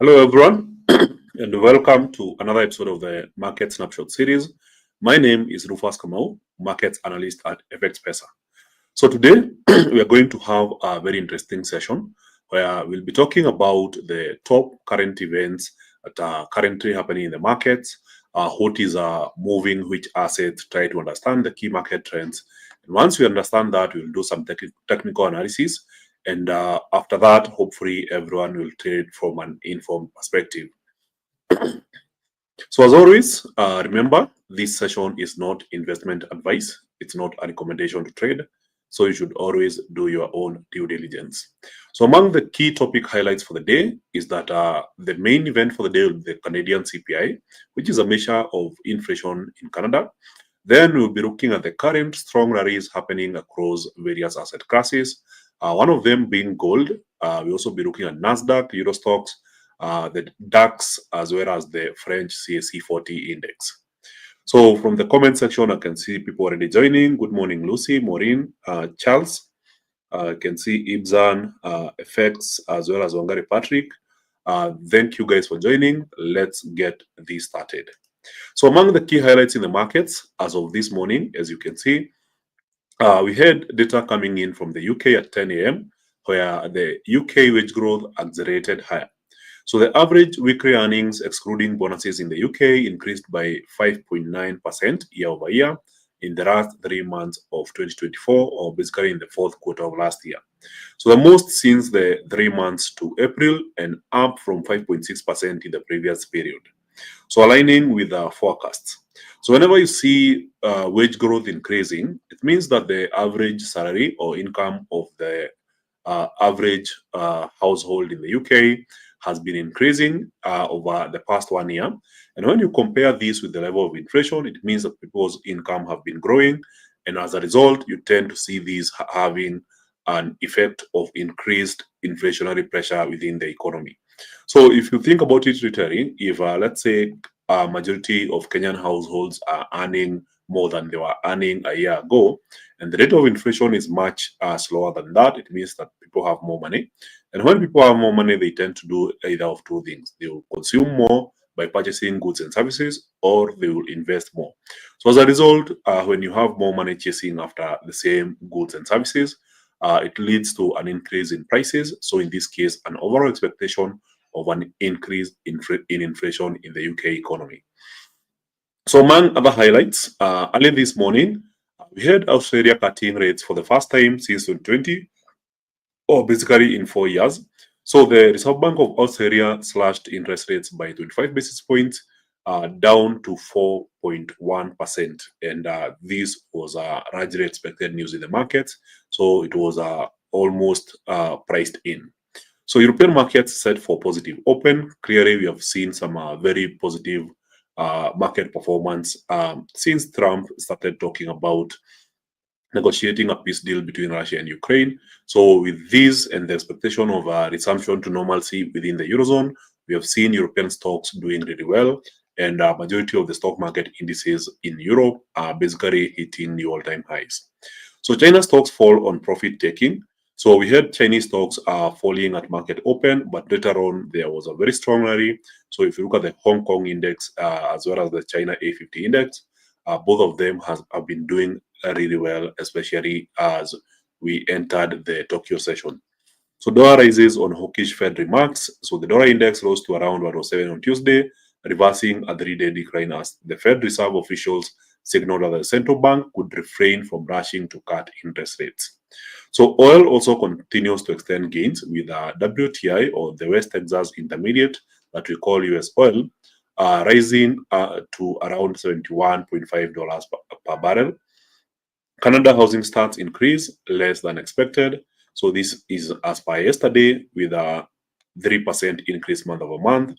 Hello, everyone, and welcome to another episode of the Market Snapshot series. My name is Rufus Kamau, Markets Analyst at FX Pesa. So today, we are going to have a very interesting session where we'll be talking about the top current events that are currently happening in the markets, what is moving, which assets, try to understand the key market trends. And once we understand that, we'll do some technical analysis. And after that, hopefully everyone will trade from an informed perspective. So as always, remember, this session is not investment advice. It's not a recommendation to trade. So you should always do your own due diligence. So among the key topic highlights for the day is that the main event for the day will be the Canadian CPI, which is a measure of inflation in Canada. Then we'll be looking at the current strong rallies happening across various asset classes. One of them being gold. We'll also be looking at Nasdaq, EuroSTOXX, the DAX, as well as the French CAC 40 index. So from the comment section, I can see people already joining. Good morning, Lucy, Maureen, Charles. I can see Ibzan, FX, as well as Wangari Patrick. Thank you guys for joining. Let's get this started. So among the key highlights in the markets as of this morning, as you can see, we had data coming in from the UK at 10 a.m., where the UK wage growth accelerated higher. So the average weekly earnings, excluding bonuses in the UK, increased by 5.9% year over year in the last 3 months of 2024, or basically in the fourth quarter of last year. So the most since the 3 months to April, and up from 5.6% in the previous period. So aligning with the forecasts. So whenever you see wage growth increasing, it means that the average salary or income of the average household in the UK has been increasing over the past 1 year. And when you compare this with the level of inflation, it means that people's income have been growing. And as a result, you tend to see these having an effect of increased inflationary pressure within the economy. So if you think about it literally, if let's say a majority of Kenyan households are earning more than they were earning a year ago, and the rate of inflation is much slower than that, it means that people have more money. And when people have more money, they tend to do either of two things. They will consume more by purchasing goods and services, or they will invest more. So as a result, when you have more money chasing after the same goods and services, it leads to an increase in prices. So in this case, an overall expectation of an increase in inflation in the UK economy. So among other highlights, early this morning, we had Australia cutting rates for the first time since 2020, or basically in 4 years. So the Reserve Bank of Australia slashed interest rates by 25 basis points, down to 4.1%. And this was largely expected news in the markets. So it was almost priced in. So European markets set for positive open. Clearly, we have seen some very positive market performance since Trump started talking about negotiating a peace deal between Russia and Ukraine. So with this and the expectation of a resumption to normalcy within the Eurozone, we have seen European stocks doing really well, and a majority of the stock market indices in Europe are basically hitting new all-time highs. So China stocks fall on profit taking. So we had Chinese stocks falling at market open, but later on there was a very strong rally. So if you look at the Hong Kong index as well as the China A50 index, both of them have been doing really well, especially as we entered the Tokyo session. So dollar rises on hawkish Fed remarks. So the dollar index rose to around 107 on Tuesday, reversing a 3-day decline as the Fed Reserve officials signaled that the central bank could refrain from rushing to cut interest rates. So oil also continues to extend gains, with WTI, or the West Texas Intermediate that we call US oil, rising to around $71.5 per barrel. Canada housing starts increase less than expected. So this is as per yesterday, with a 3% increase month over month,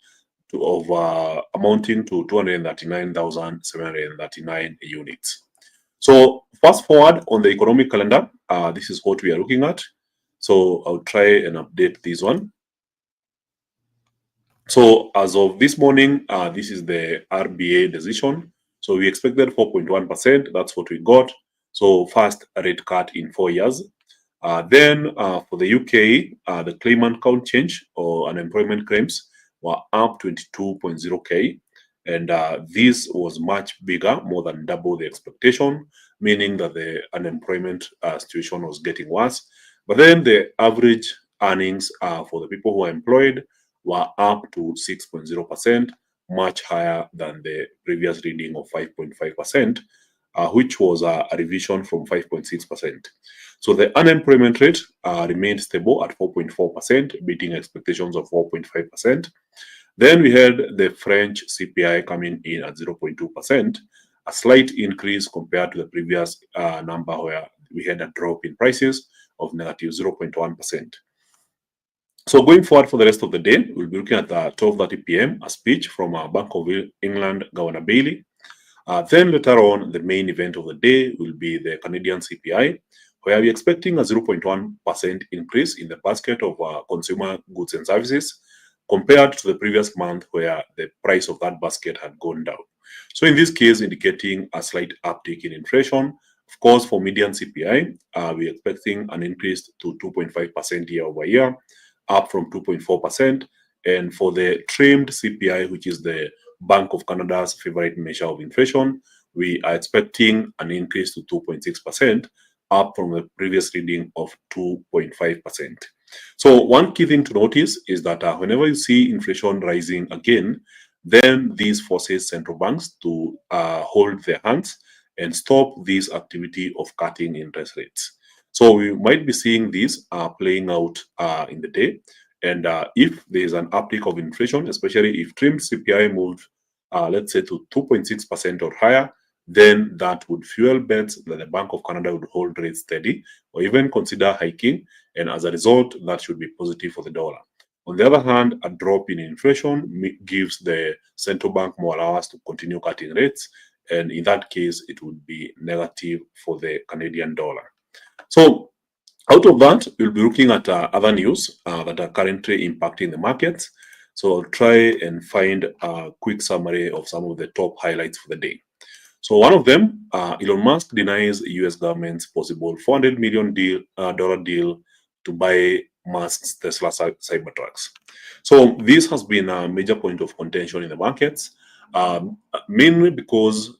amounting to 239,739 units. So fast forward on the economic calendar, this is what we are looking at. So I'll try and update this one. So as of this morning, this is the RBA decision. So we expected 4.1%. That's what we got. So first rate cut in 4 years. Then for the UK, the claimant count change or unemployment claims were up 22.0K. And this was much bigger, more than double the expectation, meaning that the unemployment situation was getting worse. But then the average earnings for the people who are employed were up to 6.0%, much higher than the previous reading of 5.5%, which was a revision from 5.6%. So the unemployment rate remained stable at 4.4%, beating expectations of 4.5%. Then we had the French CPI coming in at 0.2%, a slight increase compared to the previous number where we had a drop in prices of negative 0.1%. So going forward for the rest of the day, we'll be looking at 12:30 p.m. a speech from Bank of England Governor Bailey. Then later on, the main event of the day will be the Canadian CPI, where we're expecting a 0.1% increase in the basket of consumer goods and services compared to the previous month where the price of that basket had gone down. So in this case, indicating a slight uptick in inflation. Of course, for median CPI, we're expecting an increase to 2.5% year over year, up from 2.4%. And for the trimmed CPI, which is the Bank of Canada's favorite measure of inflation, we are expecting an increase to 2.6%, up from the previous reading of 2.5%. So one key thing to notice is that whenever you see inflation rising again, then this forces central banks to hold their hands and stop this activity of cutting interest rates. So we might be seeing this playing out in the day. And if there is an uptick of inflation, especially if trimmed CPI moved, let's say, to 2.6% or higher, then that would fuel bets that the Bank of Canada would hold rates steady or even consider hiking. And as a result, that should be positive for the dollar. On the other hand, a drop in inflation gives the central bank more allowance to continue cutting rates. And in that case, it would be negative for the Canadian dollar. So out of that, we'll be looking at other news that are currently impacting the markets. So I'll try and find a quick summary of some of the top highlights for the day. So one of them, Elon Musk denies US government's possible $400 million deal to buy Musk's Tesla Cybertrucks. So this has been a major point of contention in the markets, mainly because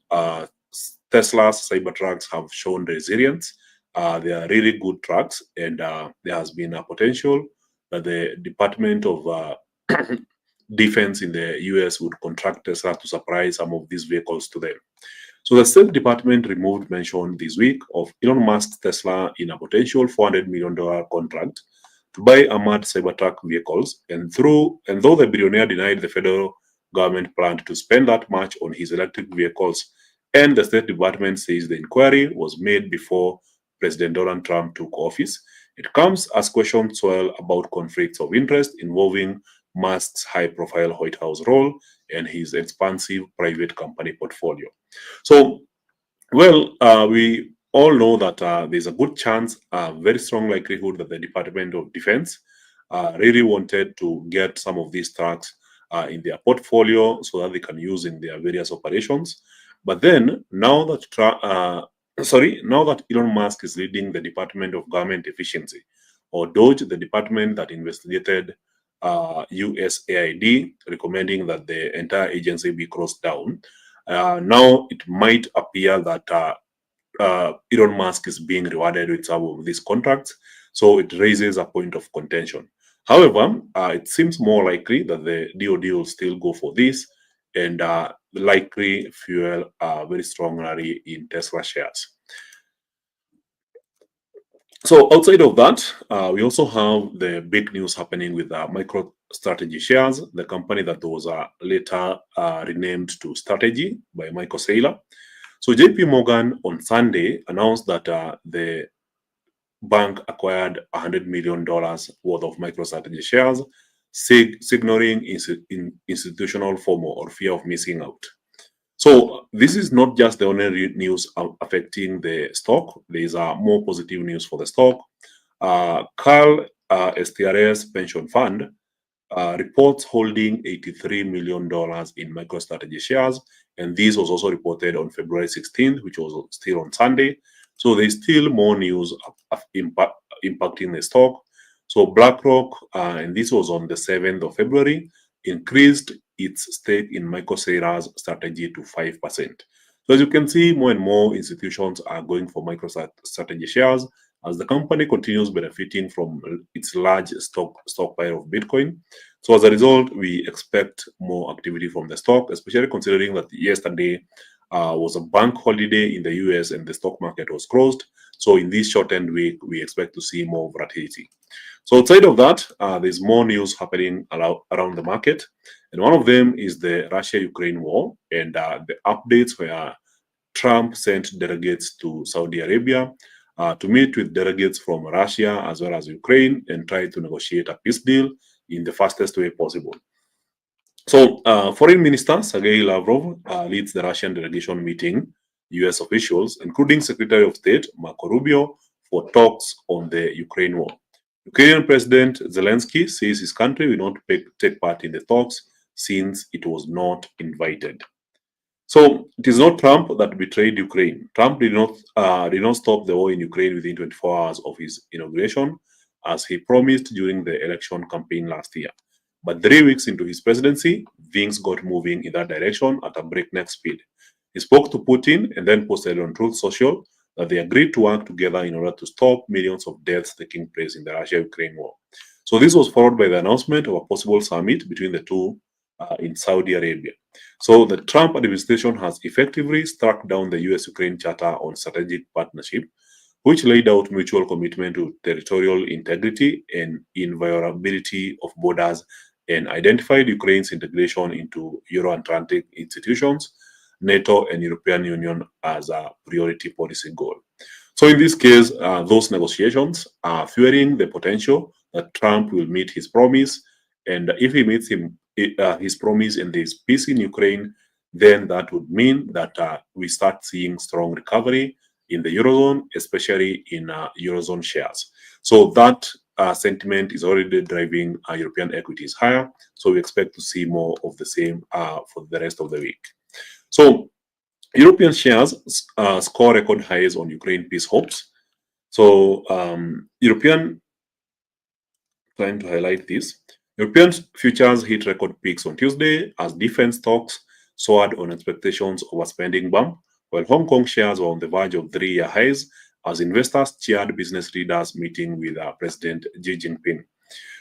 Tesla's Cybertrucks have shown resilience. They are really good trucks, and there has been a potential that the Department of Defense in the US would contract Tesla to supply some of these vehicles to them. So the State Department removed mention this week of Elon Musk's Tesla in a potential $400 million contract to buy armored Cybertruck vehicles. And though the billionaire denied the federal government planned to spend that much on his electric vehicles, and the State Department says the inquiry was made before President Donald Trump took office, it comes as questions swell about conflicts of interest involving Musk's high-profile White House role and his expansive private company portfolio. So, well, we all know that there's a good chance, a very strong likelihood that the Department of Defense really wanted to get some of these trucks in their portfolio so that they can use in their various operations. But then, now that Elon Musk is leading the Department of Government Efficiency, or DOGE, the department that investigated USAID, recommending that the entire agency be closed down. Now it might appear that Elon Musk is being rewarded with some of these contracts, so it raises a point of contention. However, it seems more likely that the DoD will still go for this and likely fuel a very strong rally in Tesla shares. So outside of that, we also have the big news happening with MicroStrategy shares, the company that was later renamed to Strategy by Michael Saylor. So JP Morgan on Sunday announced that the bank acquired $100 million worth of MicroStrategy shares, signaling institutional FOMO, or fear of missing out. So this is not just the only news affecting the stock. There is more positive news for the stock. Carl STRS Pension Fund reports holding $83 million in MicroStrategy shares, and this was also reported on February 16th, which was still on Sunday. So there's still more news impacting the stock. So BlackRock, and this was on the 7th of February, increased its stake in MicroStrategi's strategy to 5%. So as you can see, more and more institutions are going for MicroStrategy shares as the company continues benefiting from its large stockpile of Bitcoin. So as a result, we expect more activity from the stock, especially considering that yesterday was a bank holiday in the US and the stock market was closed. So in this shortened week, we expect to see more volatility. So outside of that, there's more news happening around the market. And one of them is the Russia-Ukraine war and the updates where Trump sent delegates to Saudi Arabia to meet with delegates from Russia as well as Ukraine and try to negotiate a peace deal in the fastest way possible. So Foreign Minister Sergei Lavrov leads the Russian delegation meeting US officials, including Secretary of State Marco Rubio, for talks on the Ukraine war. Ukrainian President Zelensky says his country will not take part in the talks since it was not invited. So it is not Trump that betrayed Ukraine. Trump did not stop the war in Ukraine within 24 hours of his inauguration, as he promised during the election campaign last year. But 3 weeks into his presidency, things got moving in that direction at a breakneck speed. He spoke to Putin and then posted on Truth Social that they agreed to work together in order to stop millions of deaths taking place in the Russia-Ukraine war. So this was followed by the announcement of a possible summit between the two in Saudi Arabia. So the Trump administration has effectively struck down the US-Ukraine Charter on Strategic Partnership, which laid out mutual commitment to territorial integrity and inviolability of borders and identified Ukraine's integration into Euro-Atlantic institutions, NATO and European Union as a priority policy goal. So in this case, those negotiations are fueling the potential that Trump will meet his promise. And if he meets his promise and there's peace in Ukraine, then that would mean that we start seeing strong recovery in the Eurozone, especially in Eurozone shares. So that sentiment is already driving European equities higher. So we expect to see more of the same for the rest of the week. So European shares score record highs on Ukraine peace hopes. So trying to highlight this. European futures hit record peaks on Tuesday as defense stocks soared on expectations of a spending bump, while Hong Kong shares were on the verge of 3-year highs as investors cheered business leaders meeting with President Xi Jinping.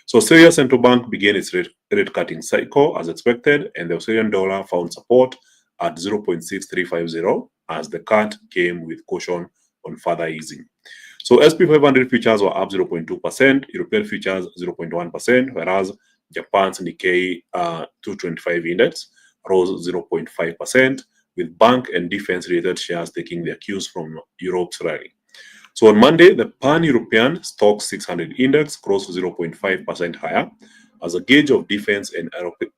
So Australia's central bank began its rate cutting cycle as expected, and the Australian dollar found support at 0.6350 as the cut came with caution on further easing. So SP 500 futures were up 0.2%, European futures 0.1%, whereas Japan's Nikkei 225 index rose 0.5%, with bank and defense-related shares taking their cues from Europe's rally. So on Monday, the Pan-European STOXX 600 index crossed 0.5% higher as a gauge of defense and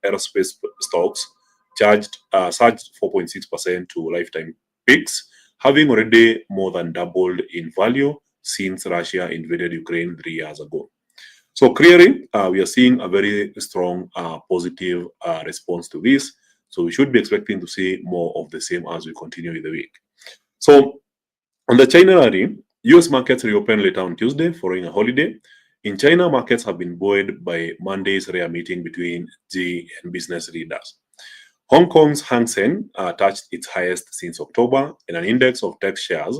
aerospace stocks surged 4.6% to lifetime peaks, having already more than doubled in value since Russia invaded Ukraine 3 years ago. So clearly, we are seeing a very strong positive response to this. So we should be expecting to see more of the same as we continue with the week. So on the China rally, US markets reopened later on Tuesday following a holiday. In China, markets have been buoyed by Monday's rare meeting between Xi and business leaders. Hong Kong's Hang Seng touched its highest since October, and an index of tech shares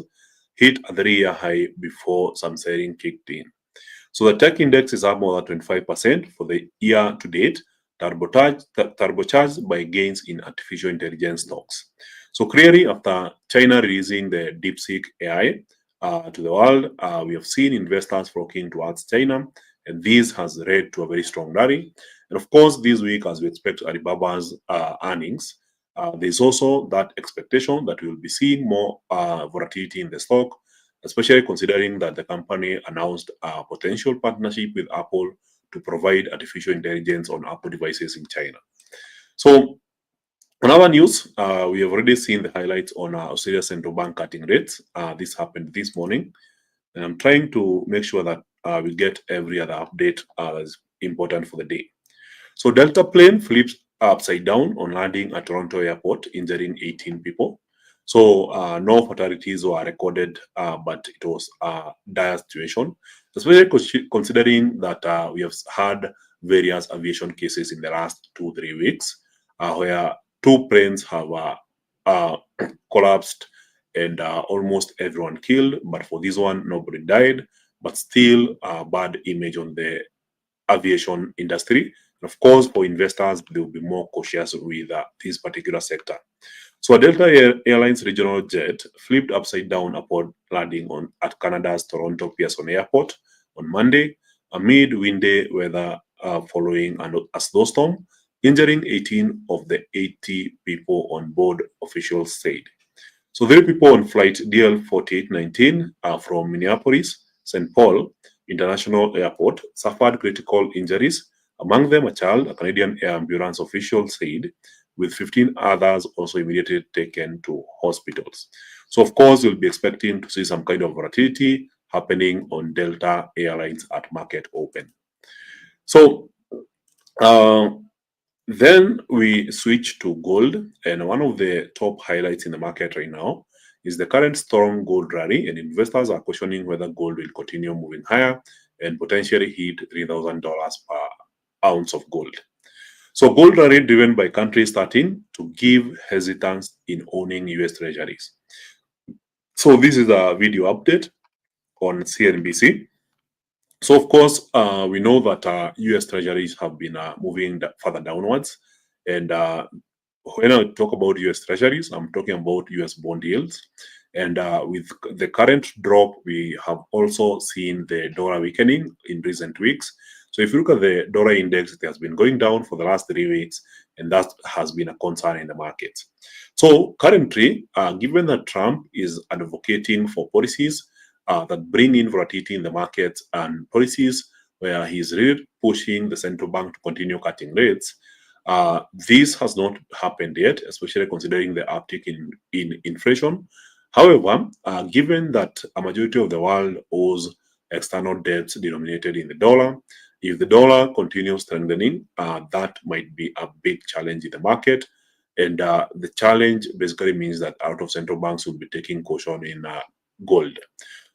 hit a 3-year high before some selling kicked in. So the tech index is up more than 25% for the year to date, turbocharged by gains in artificial intelligence stocks. So clearly, after China releasing the DeepSeek AI to the world, we have seen investors flocking towards China, and this has led to a very strong rally. And of course, this week, as we expect Alibaba's earnings, there's also that expectation that we will be seeing more volatility in the stock, especially considering that the company announced a potential partnership with Apple to provide artificial intelligence on Apple devices in China. So on our news, we have already seen the highlights on Australia's central bank cutting rates. This happened this morning, and I'm trying to make sure that we get every other update that's important for the day. So Delta plane flips upside down on landing at Toronto airport, injuring 18 people. So no fatalities were recorded, but it was a dire situation, especially considering that we have had various aviation cases in the last 2-3 weeks, where 2 planes have collapsed and almost everyone killed. But for this one, nobody died, but still a bad image on the aviation industry. And of course, for investors, they will be more cautious with this particular sector. So a Delta Airlines regional jet flipped upside down upon landing at Canada's Toronto Pearson Airport on Monday amid windy weather following a snowstorm, injuring 18 of the 80 people on board, officials said. So 3 people on flight DL4819 from Minneapolis, St. Paul International Airport suffered critical injuries, among them a child, a Canadian Air Ambulance official said, with 15 others also immediately taken to hospitals. So of course, we'll be expecting to see some kind of volatility happening on Delta Airlines at market open. So then we switch to gold, and one of the top highlights in the market right now is the current strong gold rally, and investors are questioning whether gold will continue moving higher and potentially hit $3,000 per ounce of gold. So gold rally driven by countries starting to give hesitance in owning US treasuries. So this is a video update on CNBC. So of course, we know that US treasuries have been moving further downwards. And when I talk about US treasuries, I'm talking about US bond yields. And with the current drop, we have also seen the dollar weakening in recent weeks. So if you look at the dollar index, it has been going down for the last 3 weeks, and that has been a concern in the market. So currently, given that Trump is advocating for policies that bring in volatility in the market and policies where he's really pushing the central bank to continue cutting rates, this has not happened yet, especially considering the uptick in inflation. However, given that a majority of the world owes external debts denominated in the dollar, if the dollar continues strengthening, that might be a big challenge in the market. And the challenge basically means that a lot of central banks will be taking caution in gold.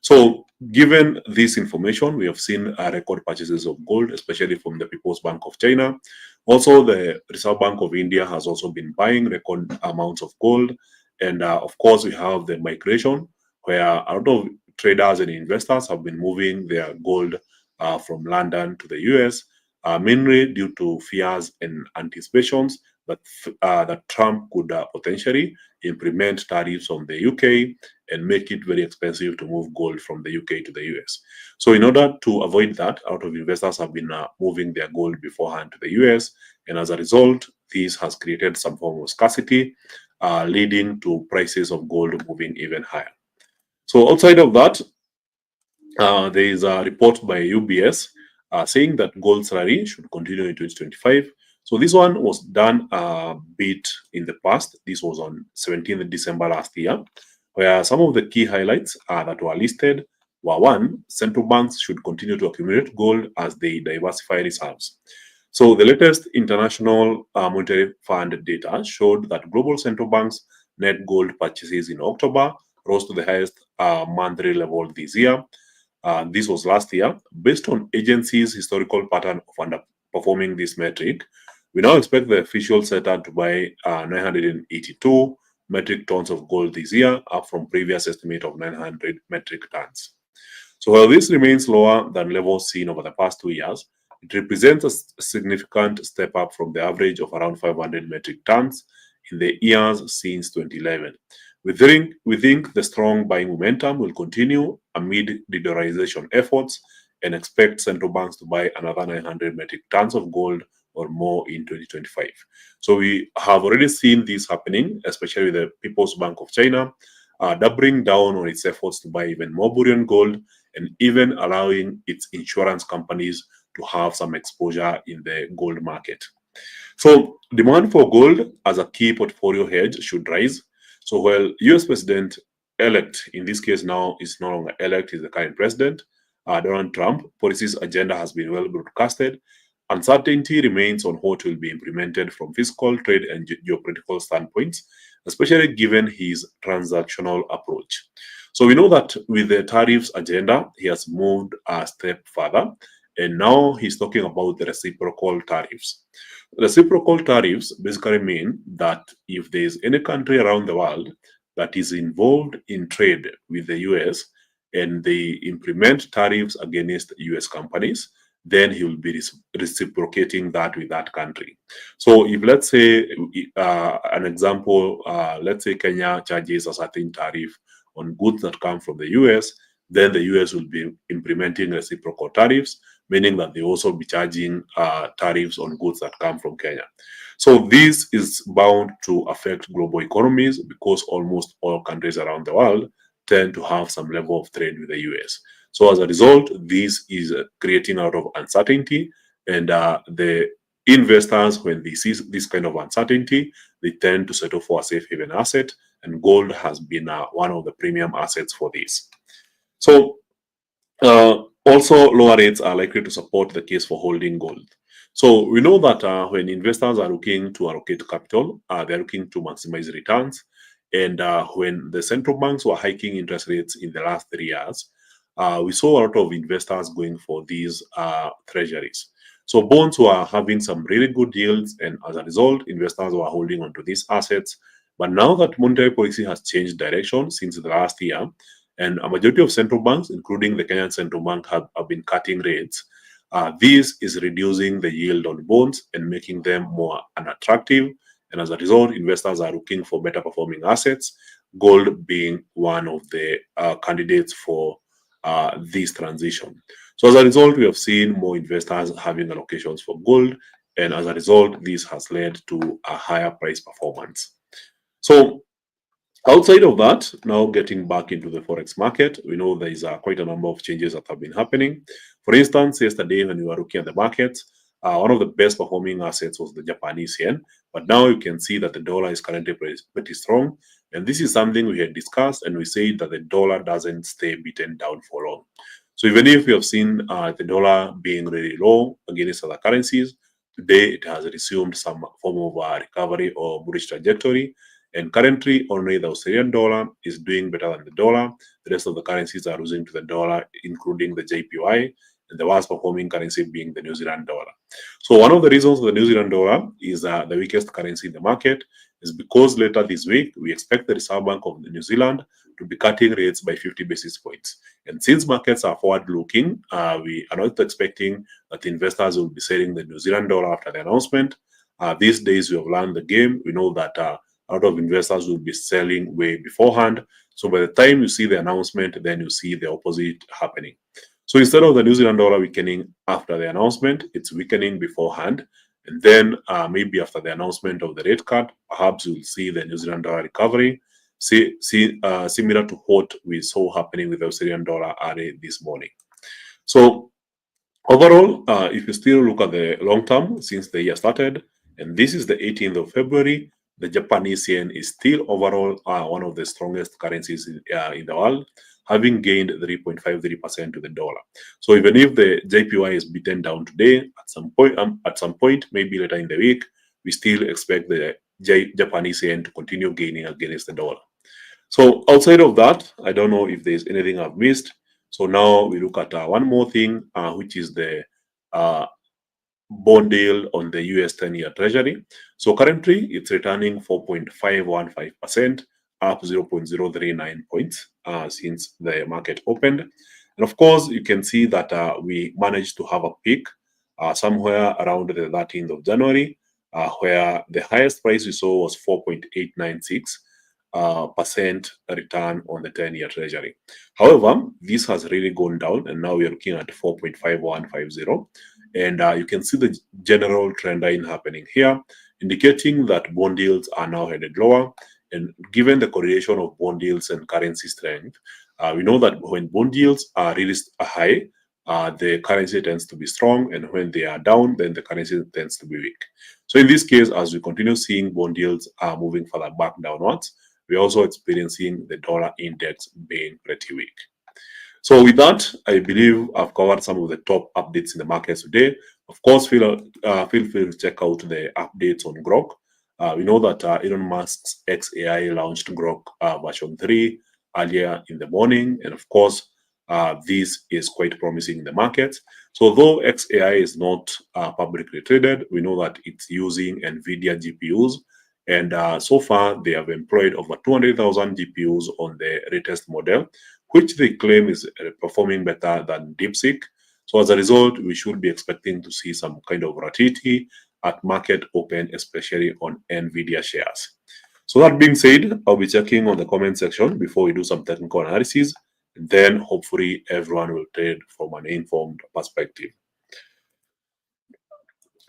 So given this information, we have seen record purchases of gold, especially from the People's Bank of China. Also, the Reserve Bank of India has also been buying record amounts of gold. And of course, we have the migration, where a lot of traders and investors have been moving their gold from London to the US, mainly due to fears and anticipations that Trump could potentially implement tariffs on the UK and make it very expensive to move gold from the UK to the US. So in order to avoid that, a lot of investors have been moving their gold beforehand to the US. And as a result, this has created some form of scarcity, leading to prices of gold moving even higher. So outside of that, there is a report by UBS saying that gold's rally should continue in 2025. So this one was done a bit in the past. This was on 17th December last year, where some of the key highlights that were listed were: 1, central banks should continue to accumulate gold as they diversify reserves. So the latest International Monetary Fund data showed that global central banks' net gold purchases in October rose to the highest monthly level this year. This was last year. Based on agency's historical pattern of underperforming this metric, we now expect the official sector to buy 982 metric tons of gold this year, up from previous estimate of 900 metric tons. So while this remains lower than levels seen over the past 2 years, it represents a significant step up from the average of around 500 metric tons in the years since 2011. We think the strong buying momentum will continue amid de-dollarization efforts and expect central banks to buy another 900 metric tons of gold or more in 2025. So we have already seen this happening, especially with the People's Bank of China, doubling down on its efforts to buy even more bullion gold and even allowing its insurance companies to have some exposure in the gold market. So demand for gold as a key portfolio hedge should rise. So while US President-elect, in this case now is no longer elect, is the current president, Donald Trump, policy's agenda has been well broadcasted. Uncertainty remains on what will be implemented from fiscal, trade, and geopolitical standpoints, especially given his transactional approach. So we know that with the tariffs agenda, he has moved a step further, And now he's talking about the reciprocal tariffs. Reciprocal tariffs basically mean that if there's any country around the world that is involved in trade with the US and they implement tariffs against US companies, then he will be reciprocating that with that country. So if let's say an example, let's say Kenya charges a certain tariff on goods that come from the US, then the US will be implementing reciprocal tariffs, meaning that they also be charging tariffs on goods that come from Kenya. So this is bound to affect global economies because almost all countries around the world tend to have some level of trade with the US. So as a result, this is creating a lot of uncertainty, and the investors, when they see this kind of uncertainty, they tend to settle for a safe haven asset, and gold has been one of the premium assets for this. So also, lower rates are likely to support the case for holding gold. So we know that when investors are looking to allocate capital, they're looking to maximize returns. And when the central banks were hiking interest rates in the last 3 years, we saw a lot of investors going for these treasuries. So bonds were having some really good yields, and as a result, investors were holding onto these assets. But now that monetary policy has changed direction since the last year, and a majority of central banks, including the Kenyan Central Bank, have been cutting rates, this is reducing the yield on bonds and making them more unattractive. And as a result, investors are looking for better performing assets, gold being one of the candidates for this transition. So as a result, we have seen more investors having allocations for gold, and as a result, this has led to a higher price performance. So outside of that, now getting back into the forex market, we know there is quite a number of changes that have been happening. For instance, yesterday when we were looking at the markets, one of the best performing assets was the Japanese yen, but now you can see that the dollar is currently pretty strong, and this is something we had discussed, and we said that the dollar doesn't stay beaten down for long. So even if we have seen the dollar being really low against other currencies, today it has resumed some form of recovery or bullish trajectory. And currently, only the Australian dollar is doing better than the dollar. The rest of the currencies are losing to the dollar, including the JPY, and the worst performing currency being the New Zealand dollar. So one of the reasons the New Zealand dollar is the weakest currency in the market is because later this week, we expect the Reserve Bank of New Zealand to be cutting rates by 50 basis points. And since markets are forward-looking, we are not expecting that investors will be selling the New Zealand dollar after the announcement. These days, we have learned the game. We know that a lot of investors will be selling way beforehand. So by the time you see the announcement, then you see the opposite happening. So instead of the New Zealand dollar weakening after the announcement, it's weakening beforehand. And then maybe after the announcement of the rate cut, perhaps you'll see the New Zealand dollar recovery, similar to what we saw happening with the Australian dollar early this morning. So overall, if you still look at the long term since the year started, and this is the 18th of February, the Japanese yen is still overall one of the strongest currencies in the world, having gained 3.53% to the dollar. So even if the JPY is beaten down today, at some point, maybe later in the week, we still expect the Japanese yen to continue gaining against the dollar. So outside of that, I don't know if there's anything I've missed. So now we look at one more thing, which is the bond yield on the US 10-year Treasury. So currently, it's returning 4.515%, up 0.039 points since the market opened. And of course, you can see that we managed to have a peak somewhere around the 13th of January, where the highest price we saw was 4.896% return on the 10-year Treasury. However, this has really gone down, and now we are looking at 4.5150. And you can see the general trend line happening here, indicating that bond yields are now headed lower. And given the correlation of bond yields and currency strength, we know that when bond yields are really high, the currency tends to be strong, and when they are down, then the currency tends to be weak. So in this case, as we continue seeing bond yields moving further back downwards, we're also experiencing the dollar index being pretty weak. So with that, I believe I've covered some of the top updates in the markets today. Of course, feel free to check out the updates on Grok. We know that Elon Musk's XAI launched Grok version 3 earlier in the morning. And of course, this is quite promising in the markets. So though XAI is not publicly traded, we know that it's using NVIDIA GPUs, and so far they have employed over 200,000 GPUs on the latest model, which they claim is performing better than DeepSeek. So as a result, we should be expecting to see some kind of volatility at market open, especially on NVIDIA shares. So that being said, I'll be checking on the comment section before we do some technical analysis. Then hopefully everyone will trade from an informed perspective.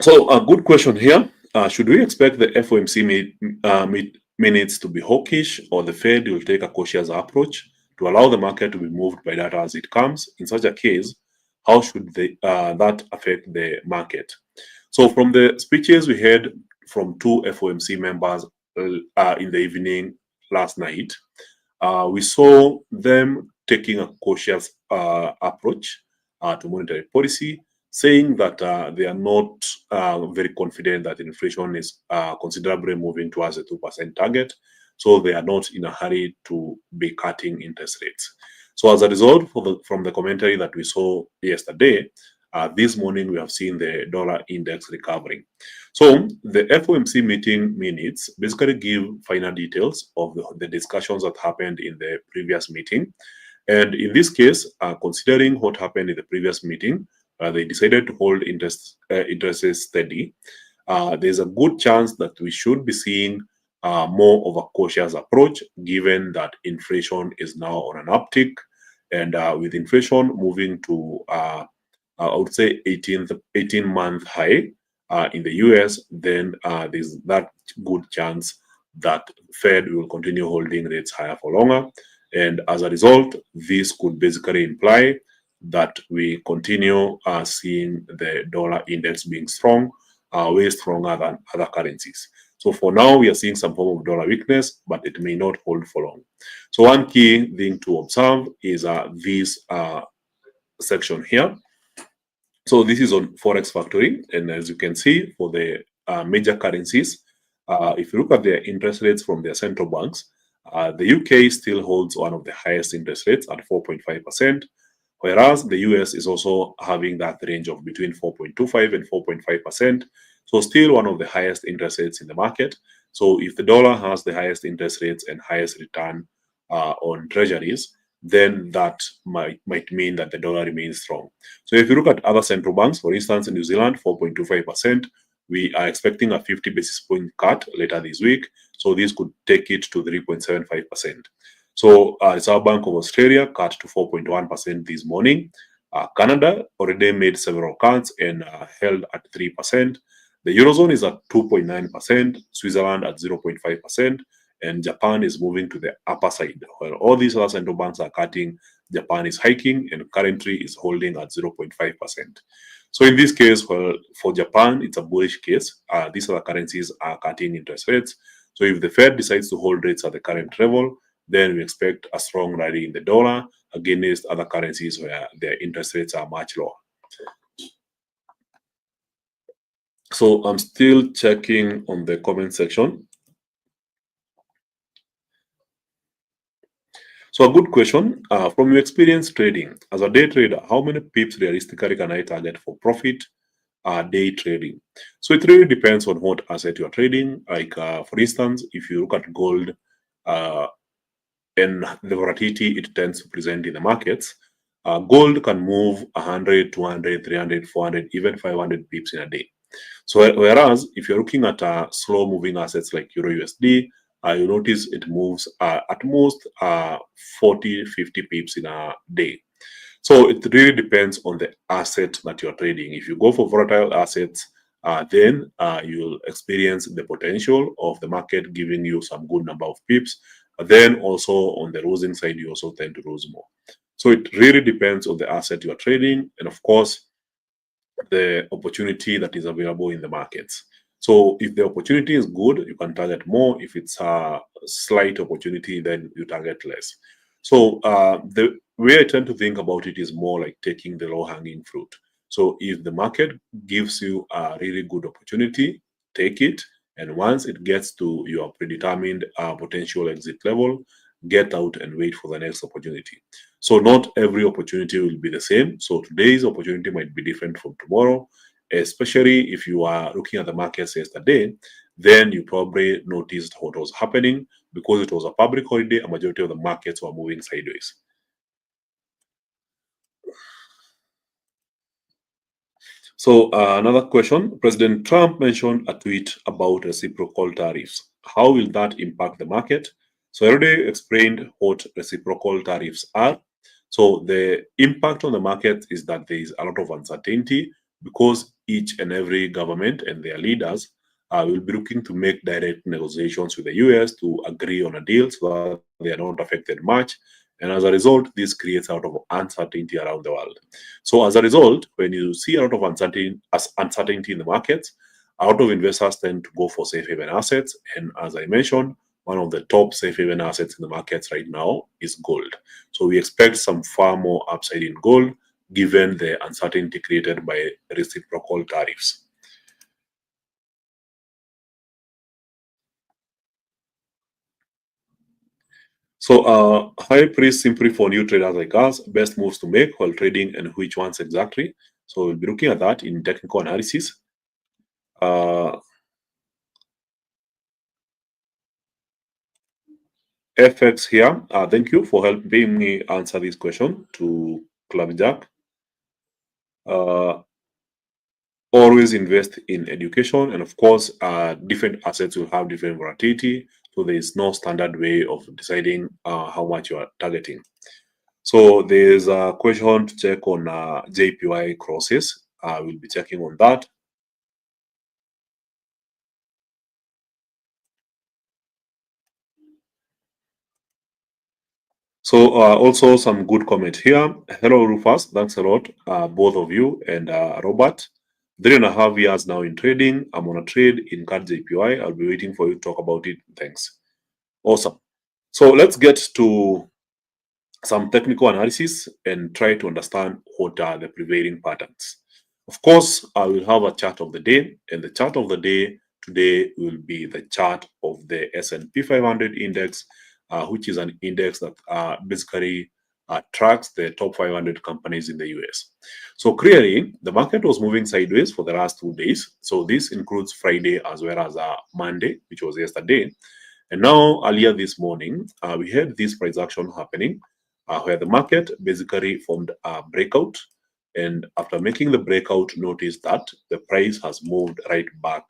So a good question here. Should we expect the FOMC minutes to be hawkish, or the Fed will take a cautious approach to allow the market to be moved by data as it comes? In such a case, how should that affect the market? So from the speeches we heard from two FOMC members in the evening last night, we saw them taking a cautious approach to monetary policy, saying that they are not very confident that inflation is considerably moving towards a 2% target. So they are not in a hurry to be cutting interest rates. So as a result, from the commentary that we saw yesterday, this morning we have seen the dollar index recovering. So the FOMC meeting minutes basically give final details of the discussions that happened in the previous meeting. And in this case, considering what happened in the previous meeting, they decided to hold interest steady. There's a good chance that we should be seeing more of a cautious approach, given that inflation is now on an uptick. And with inflation moving to, I would say, 18-month high in the US, then there's that good chance that Fed will continue holding rates higher for longer. And as a result, this could basically imply that we continue seeing the dollar index being strong, way stronger than other currencies. So for now, we are seeing some form of dollar weakness, but it may not hold for long. So one key thing to observe is this section here. So this is on Forex Factory. And as you can see, for the major currencies, if you look at their interest rates from their central banks, the UK still holds one of the highest interest rates at 4.5%, whereas the US is also having that range of between 4.25 and 4.5%. So still one of the highest interest rates in the market. So if the dollar has the highest interest rates and highest return on treasuries, then that might mean that the dollar remains strong. So if you look at other central banks, for instance, in New Zealand, 4.25%, we are expecting a 50 basis point cut later this week. So this could take it to 3.75%. So Reserve Bank of Australia cut to 4.1% this morning. Canada already made several cuts and held at 3%. The Eurozone is at 2.9%, Switzerland at 0.5%, and Japan is moving to the upper side. While all these other central banks are cutting, Japan is hiking and currently is holding at 0.5%. So in this case, well, for Japan, it's a bullish case. These other currencies are cutting interest rates. So if the Fed decides to hold rates at the current level, then we expect a strong rally in the dollar against other currencies where their interest rates are much lower. So I'm still checking on the comment section. So a good question, from your experience trading, as a day trader, how many pips realistically can I target for profit day trading? So it really depends on what asset you're trading. Like for instance, if you look at gold and the volatility it tends to present in the markets, gold can move 100, 200, 300, 400, even 500 pips in a day. So whereas if you're looking at slow moving assets like EuroUSD, you notice it moves at most 40, 50 pips in a day. So it really depends on the asset that you're trading. If you go for volatile assets, then you'll experience the potential of the market giving you some good number of pips. Then also on the losing side, you also tend to lose more. So it really depends on the asset you are trading, and of course, the opportunity that is available in the markets. So if the opportunity is good, you can target more. If it's a slight opportunity, then you target less. So the way I tend to think about it is more like taking the low-hanging fruit. So if the market gives you a really good opportunity, take it. And once it gets to your predetermined potential exit level, get out and wait for the next opportunity. So not every opportunity will be the same. So today's opportunity might be different from tomorrow, especially if you are looking at the markets yesterday, then you probably noticed what was happening because it was a public holiday. A majority of the markets were moving sideways. So another question, President Trump mentioned a tweet about reciprocal tariffs. How will that impact the market? So I already explained what reciprocal tariffs are. So the impact on the market is that there is a lot of uncertainty because each and every government and their leaders will be looking to make direct negotiations with the US to agree on a deal so that they are not affected much. And as a result, this creates a lot of uncertainty around the world. So as a result, when you see a lot of uncertainty in the markets, a lot of investors tend to go for safe haven assets. And as I mentioned, one of the top safe haven assets in the markets right now is gold. So we expect some far more upside in gold given the uncertainty created by reciprocal tariffs. So high price simply for new traders like us, best moves to make while trading and which ones exactly. So we'll be looking at that in technical analysis. FX here. Thank you for helping me answer this question to Clubjack. Always invest in education, and of course, different assets will have different volatility. So there is no standard way of deciding how much you are targeting. So there's a question to check on JPY crosses. We'll be checking on that. So also some good comment here. Hello Rufus, thanks a lot, both of you, and Robert. 3.5 years now in trading. I'm on a trade in CAD JPY. I'll be waiting for you to talk about it. Thanks. Awesome. So let's get to some technical analysis and try to understand what are the prevailing patterns. Of course, I will have a chart of the day, and the chart of the day today will be the chart of the S&P 500 index, which is an index that basically tracks the top 500 companies in the US. So clearly, the market was moving sideways for the last 2 days. So this includes Friday as well as Monday, which was yesterday. And now, earlier this morning, we had this price action happening where the market basically formed a breakout. And after making the breakout, notice that the price has moved right back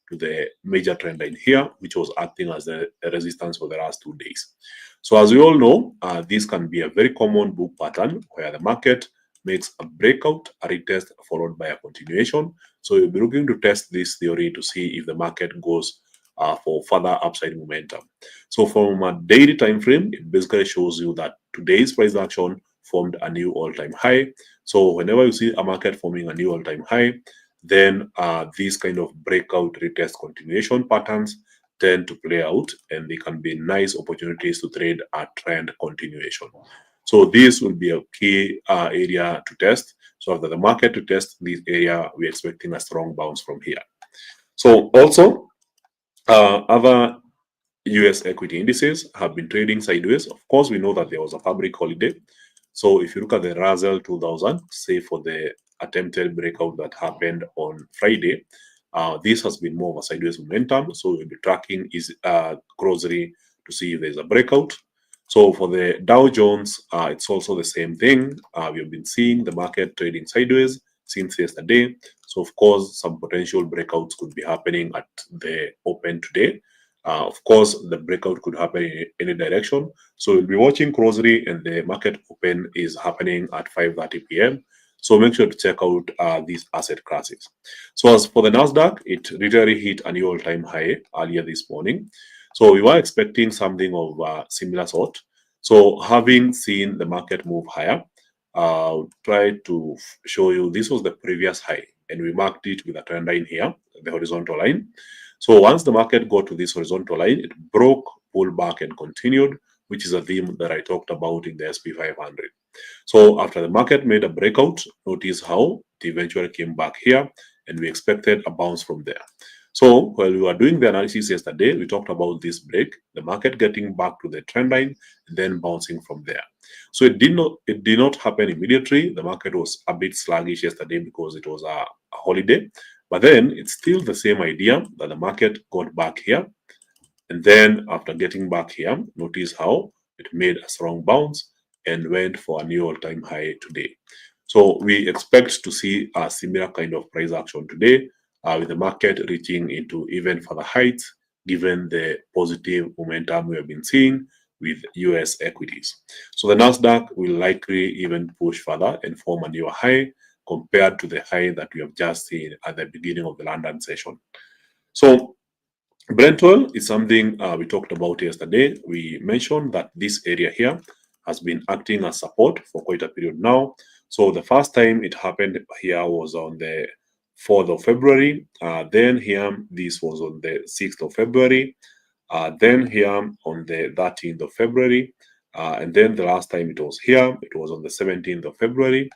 to the major trend line here, which was acting as a resistance for the last 2 days. So as we all know, this can be a very common book pattern where the market makes a breakout, a retest, followed by a continuation. So you'll be looking to test this theory to see if the market goes for further upside momentum. So from a daily time frame, it basically shows you that today's price action formed a new all-time high. So whenever you see a market forming a new all-time high, then these kind of breakout retest continuation patterns tend to play out, and they can be nice opportunities to trade a trend continuation. So this will be a key area to test. So after the market to test this area, we're expecting a strong bounce from here. So also, other US equity indices have been trading sideways. Of course, we know that there was a public holiday. So if you look at the Russell 2000, say for the attempted breakout that happened on Friday, this has been more of a sideways momentum. So we'll be tracking closely to see if there's a breakout. So for the Dow Jones, it's also the same thing. We have been seeing the market trading sideways since yesterday. So of course, some potential breakouts could be happening at the open today. Of course, the breakout could happen in any direction. So we'll be watching closely, and the market open is happening at 5:30 p.m. So make sure to check out these asset classes. So as for the Nasdaq, it literally hit a new all-time high earlier this morning. So we were expecting something of similar sort. So having seen the market move higher, I'll try to show you this was the previous high, and we marked it with a trend line here, the horizontal line. So once the market got to this horizontal line, it broke, pulled back, and continued, which is a theme that I talked about in the SP 500. So after the market made a breakout, notice how it eventually came back here, and we expected a bounce from there. So while we were doing the analysis yesterday, we talked about this break, the market getting back to the trend line, and then bouncing from there. So it did not happen immediately. The market was a bit sluggish yesterday because it was a holiday. But then it's still the same idea that the market got back here. And then after getting back here, notice how it made a strong bounce and went for a new all-time high today. So we expect to see a similar kind of price action today, with the market reaching into even further heights, given the positive momentum we have been seeing with US equities. So the Nasdaq will likely even push further and form a new high compared to the high that we have just seen at the beginning of the London session. So Brent oil is something we talked about yesterday. We mentioned that this area here has been acting as support for quite a period now. So the first time it happened here was on the 4th of February. Then here, this was on the 6th of February. Then here on the 13th of February. And then the last time it was here, it was on the 17th of February,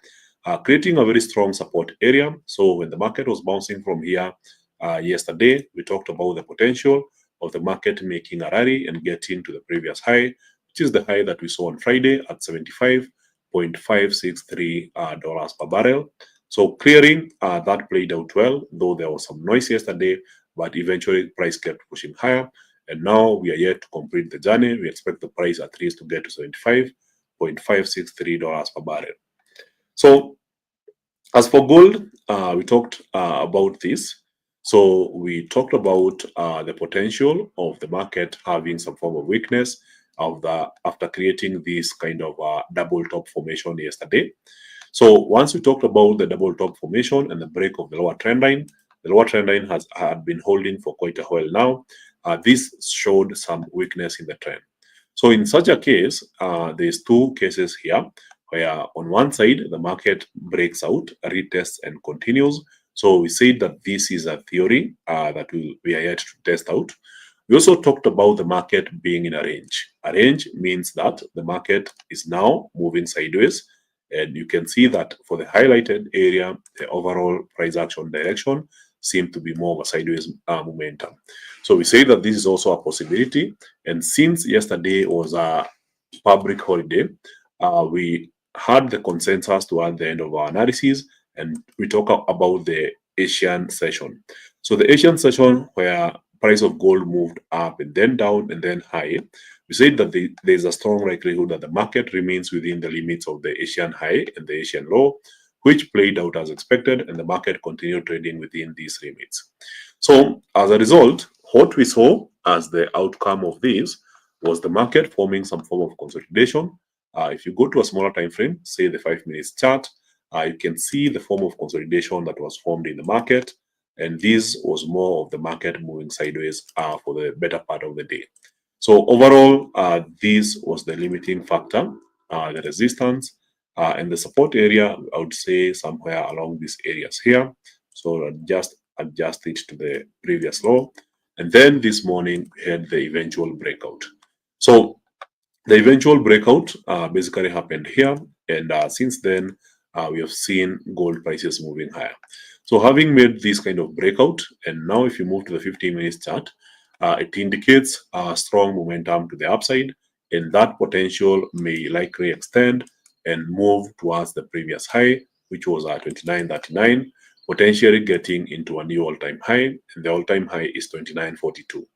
creating a very strong support area. So when the market was bouncing from here, yesterday, we talked about the potential of the market making a rally and getting to the previous high, which is the high that we saw on Friday at $75.563 per barrel. So clearing that played out well, though there was some noise yesterday, but eventually price kept pushing higher. And now we are yet to complete the journey. We expect the price at least to get to $75.563 per barrel. So as for gold, we talked about this. So we talked about the potential of the market having some form of weakness after creating this kind of double top formation yesterday. So once we talked about the double top formation and the break of the lower trend line had been holding for quite a while now. This showed some weakness in the trend. So in such a case, there's two cases here where on one side the market breaks out, retests and continues. So we said that this is a theory that we are yet to test out. We also talked about the market being in a range. A range means that the market is now moving sideways. And you can see that for the highlighted area, the overall price action direction seemed to be more of a sideways momentum. So we say that this is also a possibility. And since yesterday was a public holiday, we had the consensus toward the end of our analysis, and we talk about the Asian session. So the Asian session where price of gold moved up and then down and then high, we said that there's a strong likelihood that the market remains within the limits of the Asian high and the Asian low, which played out as expected, and the market continued trading within these limits. So as a result, what we saw as the outcome of this was the market forming some form of consolidation. If you go to a smaller time frame, say the 5 minutes chart, you can see the form of consolidation that was formed in the market, and this was more of the market moving sideways for the better part of the day. So overall, this was the limiting factor, the resistance and the support area. I would say somewhere along these areas here. So just adjust it to the previous low, and then this morning we had the eventual breakout. So the eventual breakout basically happened here, and since then we have seen gold prices moving higher. So having made this kind of breakout, and now if you move to the 15 minutes chart, it indicates a strong momentum to the upside, and that potential may likely extend and move towards the previous high, which was at 29.39, potentially getting into a new all-time high, and the all-time high is 29.42.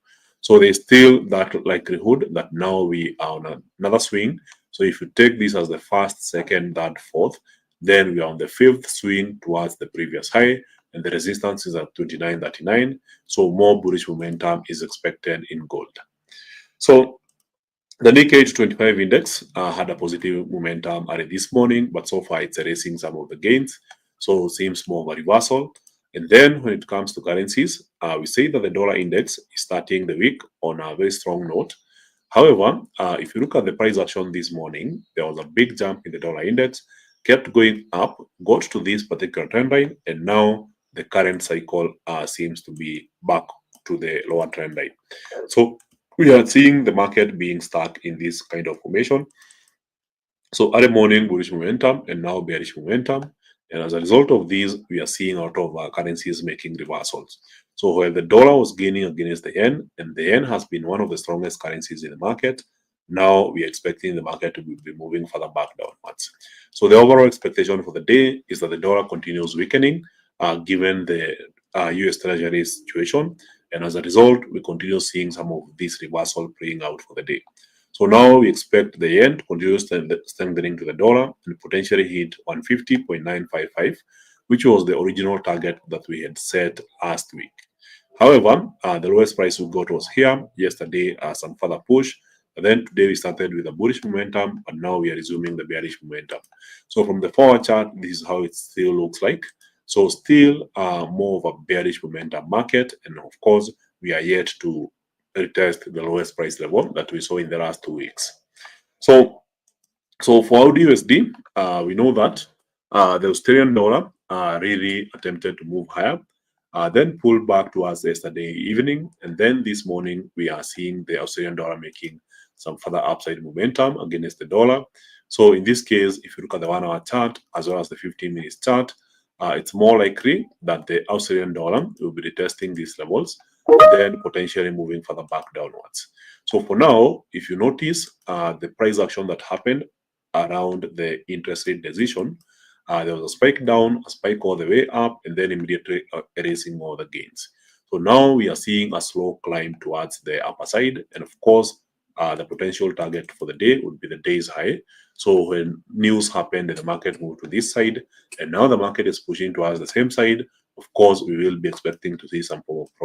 So there's still that likelihood that now we are on another swing. So if you take this as the first, second, third, fourth, then we are on the fifth swing towards the previous high, and the resistance is at 29.39. So more bullish momentum is expected in gold. So the Nikkei 225 index had a positive momentum early this morning, but so far it's erasing some of the gains. So it seems more of a reversal. And then when it comes to currencies, we say that the dollar index is starting the week on a very strong note. However, if you look at the price action this morning, there was a big jump in the dollar index, kept going up, got to this particular trend line, and now the current cycle seems to be back to the lower trend line. So we are seeing the market being stuck in this kind of formation. So early morning bullish momentum and now bearish momentum. And as a result of these, we are seeing a lot of currencies making reversals. So while the dollar was gaining against the yen, and the yen has been one of the strongest currencies in the market, now we are expecting the market to be moving further back downwards. So the overall expectation for the day is that the dollar continues weakening, given the US Treasury situation. And as a result, we continue seeing some of this reversal playing out for the day. So now we expect the yen to continue strengthening to the dollar and potentially hit 150.955, which was the original target that we had set last week. However, the lowest price we got was here yesterday, some further push. And then today we started with a bullish momentum, and now we are resuming the bearish momentum. So from the forward chart, this is how it still looks like. So still more of a bearish momentum market, and of course, we are yet to retest the lowest price level that we saw in the last 2 weeks. So for AUD-USD, we know that the Australian dollar really attempted to move higher, then pulled back towards yesterday evening, and then this morning we are seeing the Australian dollar making some further upside momentum against the dollar. So in this case, if you look at the 1 hour chart as well as the 15-minute chart, it's more likely that the Australian dollar will be retesting these levels, then potentially moving further back downwards. So for now, if you notice the price action that happened around the interest rate decision, there was a spike down, a spike all the way up, and then immediately erasing all the gains. So now we are seeing a slow climb towards the upper side, and of course, the potential target for the day would be the day's high. So when news happened, the market moved to this side, and now the market is pushing towards the same side. Of course, we will be expecting to see some form of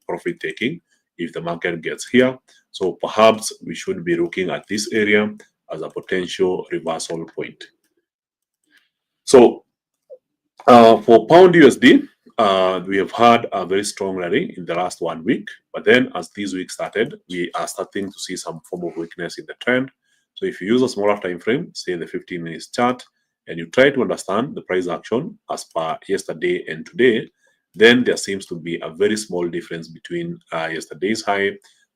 profit taking if the market gets here. So perhaps we should be looking at this area as a potential reversal point. So for pound USD, we have had a very strong rally in the last 1 week, but then as this week started, we are starting to see some form of weakness in the trend. So if you use a smaller time frame, say the 15-minute chart, and you try to understand the price action as per yesterday and today, then there seems to be a very small difference between yesterday's high,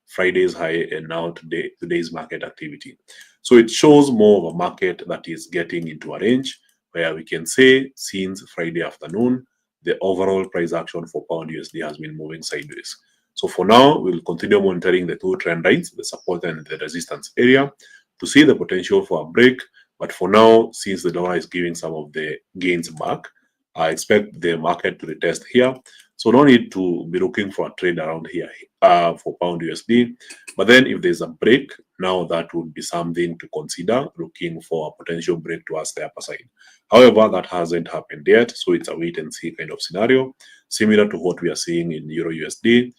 Friday's high, and now today's market activity. So it shows more of a market that is getting into a range where we can say since Friday afternoon, the overall price action for pound USD has been moving sideways. So for now, we'll continue monitoring the two trend lines, the support and the resistance area, to see the potential for a break. But for now, since the dollar is giving some of the gains back, I expect the market to retest here. So no need to be looking for a trade around here for pound USD. But then if there's a break, now that would be something to consider, looking for a potential break towards the upper side. However, that hasn't happened yet, so it's a wait and see kind of scenario, similar to what we are seeing in Euro USD,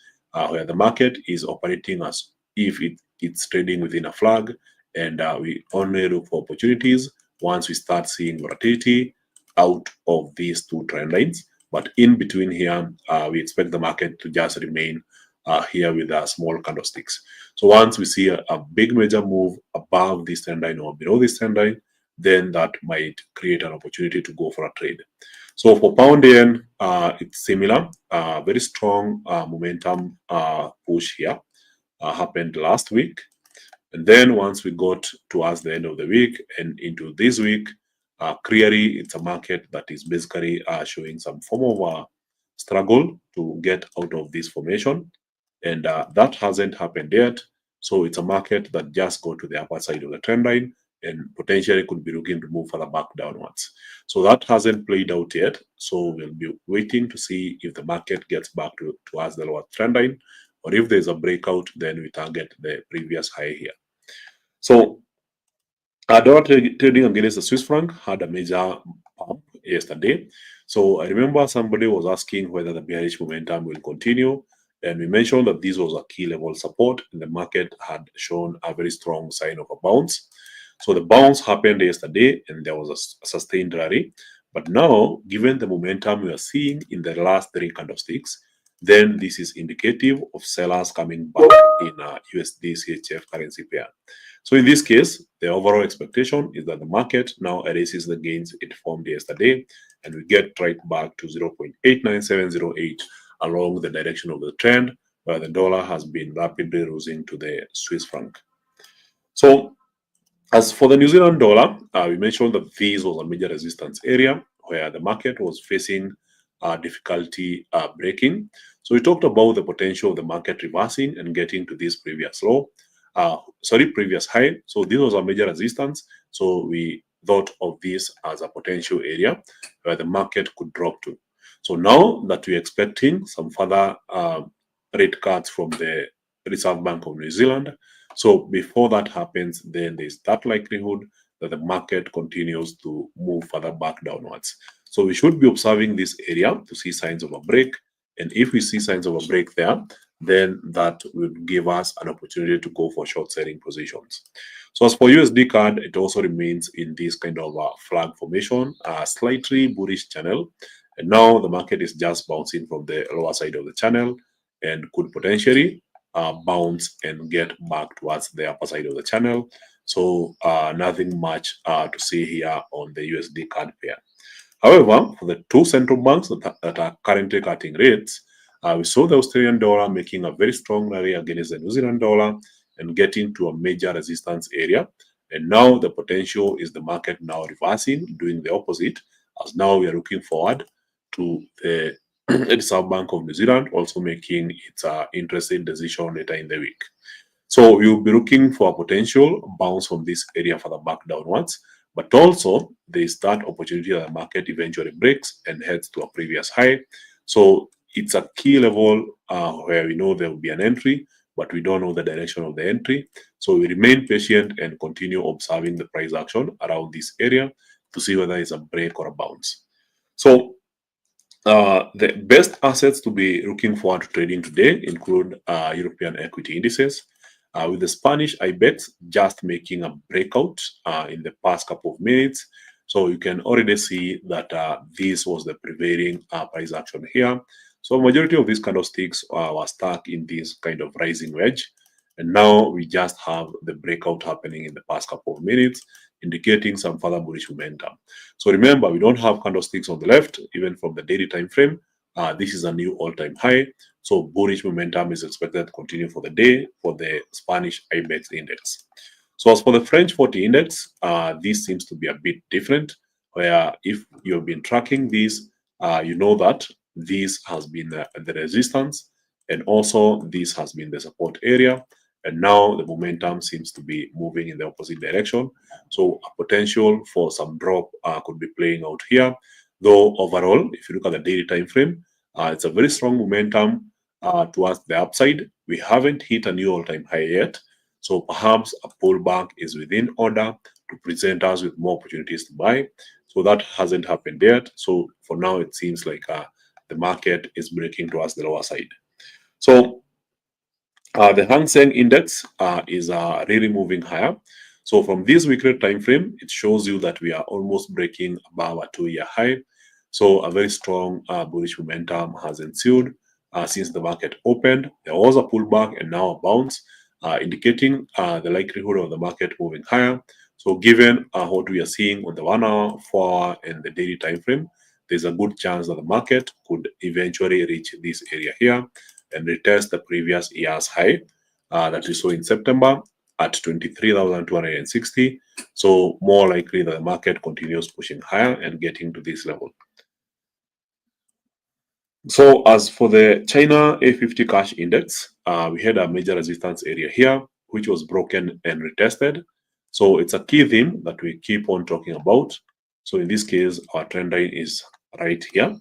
where the market is operating as if it's trading within a flag, and we only look for opportunities once we start seeing volatility out of these two trend lines. But in between here, we expect the market to just remain here with small candlesticks. So once we see a big major move above this trend line or below this trend line, then that might create an opportunity to go for a trade. So for pound yen, it's similar. Very strong momentum push here happened last week. And then once we got towards the end of the week and into this week, clearly it's a market that is basically showing some form of struggle to get out of this formation. And that hasn't happened yet. So it's a market that just got to the upper side of the trend line and potentially could be looking to move further back downwards. So that hasn't played out yet. So we'll be waiting to see if the market gets back towards the lower trend line, or if there's a breakout, then we target the previous high here. So dollar trading against the Swiss franc had a major pump yesterday. So I remember somebody was asking whether the bearish momentum will continue, and we mentioned that this was a key level support, and the market had shown a very strong sign of a bounce. So the bounce happened yesterday, and there was a sustained rally. But now, given the momentum we are seeing in the last three candlesticks, then this is indicative of sellers coming back in USD CHF currency pair. So in this case, the overall expectation is that the market now erases the gains it formed yesterday, and we get right back to 0.89708 along the direction of the trend, where the dollar has been rapidly losing to the Swiss franc. So as for the New Zealand dollar, we mentioned that this was a major resistance area where the market was facing difficulty breaking. So we talked about the potential of the market reversing and getting to this previous low, previous high. So this was a major resistance. So we thought of this as a potential area where the market could drop to. So now that we're expecting some further rate cuts from the Reserve Bank of New Zealand, so before that happens, then there's that likelihood that the market continues to move further back downwards. So we should be observing this area to see signs of a break. And if we see signs of a break there, then that would give us an opportunity to go for short selling positions. So as for USD CAD, it also remains in this kind of flag formation, a slightly bullish channel. And now the market is just bouncing from the lower side of the channel and could potentially bounce and get back towards the upper side of the channel. So nothing much to see here on the USD CAD pair. However, for the two central banks that are currently cutting rates, we saw the Australian dollar making a very strong rally against the New Zealand dollar and getting to a major resistance area. And now the potential is the market now reversing, doing the opposite, as now we are looking forward to the Reserve Bank of New Zealand also making its interesting decision later in the week. So you'll be looking for a potential bounce from this area further back downwards, but also there is that opportunity that the market eventually breaks and heads to a previous high. So it's a key level where we know there will be an entry, but we don't know the direction of the entry. So we remain patient and continue observing the price action around this area to see whether it's a break or a bounce. So the best assets to be looking forward to trading today include European equity indices, with the Spanish IBEX just making a breakout in the past couple of minutes. So you can already see that this was the prevailing price action here. So majority of these candlesticks were stuck in this kind of rising wedge. And now we just have the breakout happening in the past couple of minutes, indicating some further bullish momentum. So remember, we don't have candlesticks on the left, even from the daily time frame. This is a new all-time high. So bullish momentum is expected to continue for the day for the Spanish IBEX index. So as for the French 40 index, this seems to be a bit different, where if you've been tracking this, you know that this has been the resistance, and also this has been the support area. And now the momentum seems to be moving in the opposite direction. So a potential for some drop could be playing out here. Though overall, if you look at the daily time frame, it's a very strong momentum towards the upside. We haven't hit a new all-time high yet. So perhaps a pullback is within order to present us with more opportunities to buy. So that hasn't happened yet. So for now, it seems like the market is breaking towards the lower side. So the Hang Seng index is really moving higher. So from this weekly time frame, it shows you that we are almost breaking above a 2-year high. So a very strong bullish momentum has ensued since the market opened. There was a pullback and now a bounce, indicating the likelihood of the market moving higher. So given what we are seeing on the 1 hour, 4 hour, and the daily time frame, there's a good chance that the market could eventually reach this area here and retest the previous year's high that we saw in September at 23,260. So more likely that the market continues pushing higher and getting to this level. So as for the China A50 cash index, we had a major resistance area here, which was broken and retested. So it's a key theme that we keep on talking about. So in this case, our trend line is right here.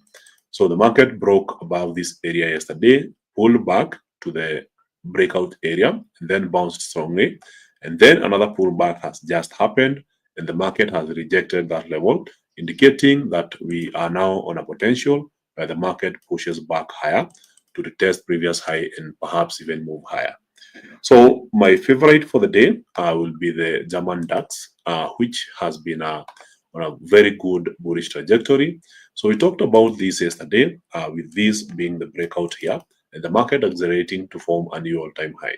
So the market broke above this area yesterday, pulled back to the breakout area, and then bounced strongly. And then another pullback has just happened, and the market has rejected that level, indicating that we are now on a potential where the market pushes back higher to retest previous high and perhaps even move higher. So my favorite for the day will be the German DAX, which has been on a very good bullish trajectory. So we talked about this yesterday, with this being the breakout here, and the market accelerating to form a new all-time high.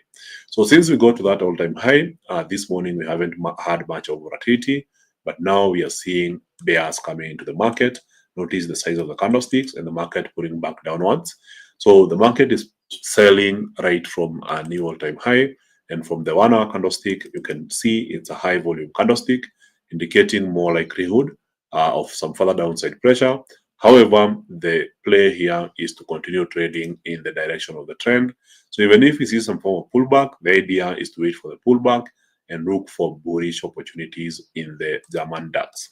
So since we got to that all-time high, this morning we haven't had much of volatility, but now we are seeing bears coming into the market. Notice the size of the candlesticks and the market pulling back downwards. So the market is selling right from a new all-time high, and from the 1 hour candlestick, you can see it's a high volume candlestick, indicating more likelihood of some further downside pressure. However, the play here is to continue trading in the direction of the trend. So even if we see some form of pullback, the idea is to wait for the pullback and look for bullish opportunities in the German DAX.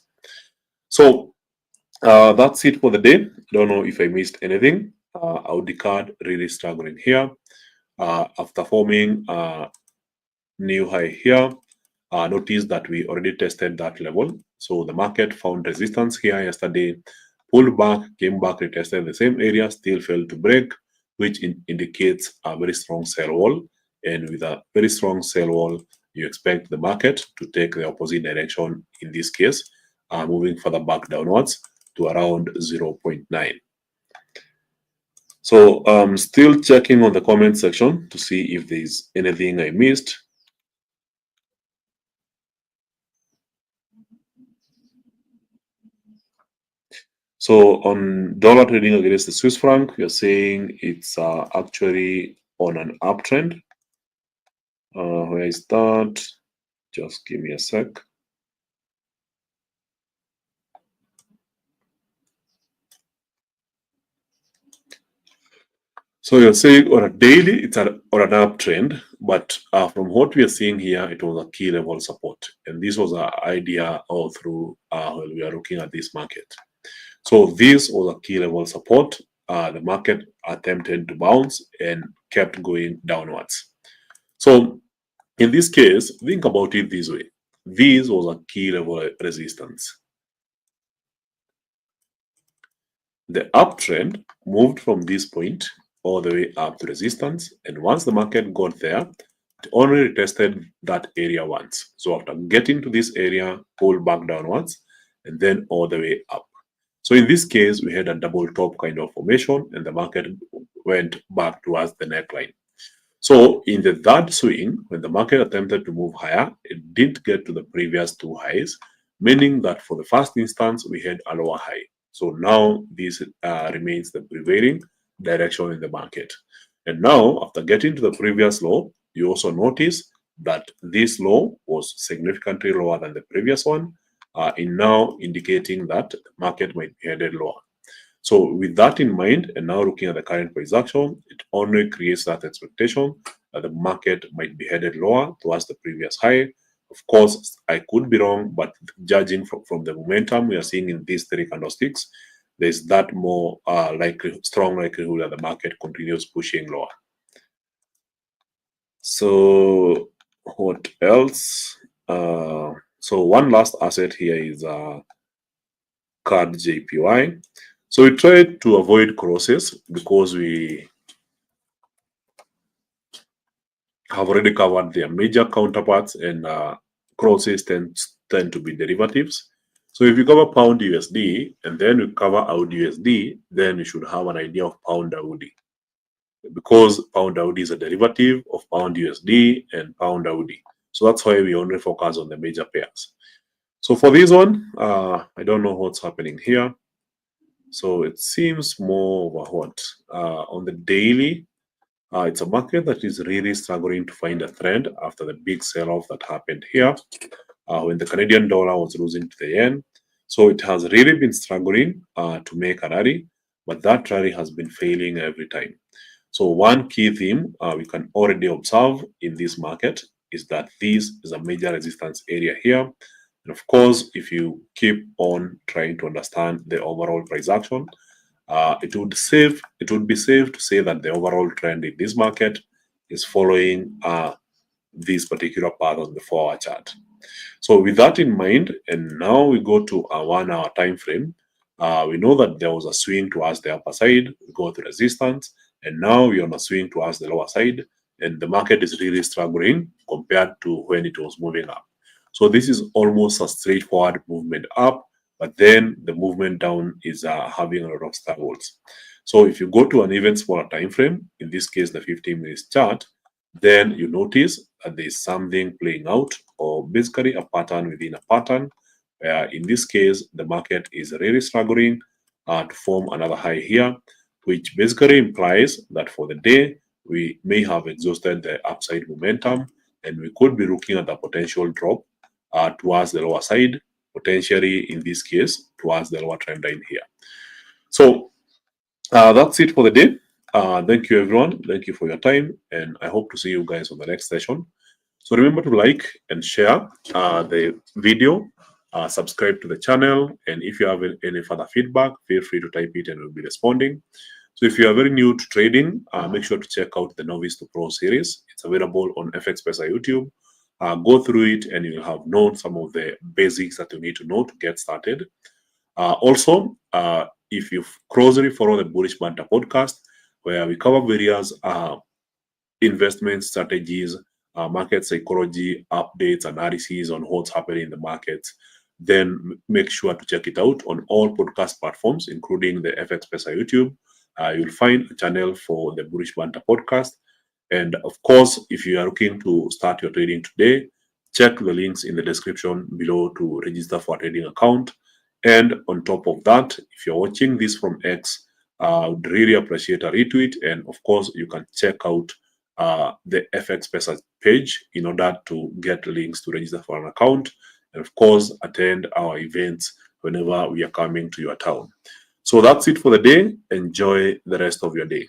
So that's it for the day. Don't know if I missed anything. Audi card really struggling here after forming a new high here. Notice that we already tested that level. So the market found resistance here yesterday, pulled back, came back, retested the same area, still failed to break, which indicates a very strong sell wall. And with a very strong sell wall, you expect the market to take the opposite direction, in this case, moving further back downwards to around 0.9. So I'm still checking on the comment section to see if there's anything I missed. So on dollar trading against the Swiss franc, we are saying it's actually on an uptrend. Where is that? Just give me a sec. So you're saying on a daily, it's on an uptrend, but from what we are seeing here, it was a key level support. And this was our idea all through when we are looking at this market. So this was a key level support. The market attempted to bounce and kept going downwards. So in this case, think about it this way. This was a key level resistance. The uptrend moved from this point all the way up to resistance, and once the market got there, it only retested that area once. So after getting to this area, pulled back downwards, and then all the way up. So in this case, we had a double top kind of formation, and the market went back towards the neckline. So in the third swing, when the market attempted to move higher, it didn't get to the previous two highs, meaning that for the first instance, we had a lower high. So now this remains the prevailing direction in the market. And now, after getting to the previous low, you also notice that this low was significantly lower than the previous one, in now indicating that the market might be headed lower. So with that in mind, and now looking at the current price action, it only creates that expectation that the market might be headed lower towards the previous high. Of course, I could be wrong, but judging from the momentum we are seeing in these three candlesticks, there's that more strong likelihood that the market continues pushing lower. So what else? So one last asset here is card JPY. So we tried to avoid crosses because we have already covered their major counterparts, and crosses tend to be derivatives. So if you cover pound USD and then you cover Audi USD, then you should have an idea of pound Audi, because pound Audi is a derivative of pound USD and pound Audi. So that's why we only focus on the major pairs. So for this one, I don't know what's happening here. So it seems more of a what? On the daily, it's a market that is really struggling to find a trend after the big sell-off that happened here when the Canadian dollar was losing to the yen. So it has really been struggling to make a rally, but that rally has been failing every time. So one key theme we can already observe in this market is that this is a major resistance area here. And of course, if you keep on trying to understand the overall price action, it would be safe to say that the overall trend in this market is following this particular path on the 4-hour chart. So with that in mind, and now we go to a 1-hour time frame, we know that there was a swing towards the upper side, we go to resistance, and now we're on a swing towards the lower side, and the market is really struggling compared to when it was moving up. So this is almost a straightforward movement up, but then the movement down is having a lot of struggles. So if you go to an even smaller time frame, in this case the 15-minute chart, then you notice that there is something playing out, or basically a pattern within a pattern, where in this case the market is really struggling to form another high here, which basically implies that for the day we may have exhausted the upside momentum, and we could be looking at a potential drop towards the lower side, potentially in this case towards the lower trend line here. So that's it for the day. Thank you everyone. Thank you for your time, and I hope to see you guys on the next session. So remember to like and share the video, subscribe to the channel, and if you have any further feedback, feel free to type it and we'll be responding. So if you are very new to trading, make sure to check out the Novice to Pro series. It's available on FX Pesa YouTube. Go through it and you'll have known some of the basics that you need to know to get started. Also, if you closely follow the Bullish Banter podcast, where we cover various investment strategies, market psychology, updates, analysis on what's happening in the markets, then make sure to check it out on all podcast platforms, including the FX Pesa YouTube. You'll find a channel for the Bullish Banter podcast. And of course, if you are looking to start your trading today, check the links in the description below to register for a trading account. And on top of that, if you're watching this from X, I would really appreciate a retweet. And of course, you can check out the FX Pesa page in order to get links to register for an account. And of course, attend our events whenever we are coming to your town. So that's it for the day. Enjoy the rest of your day.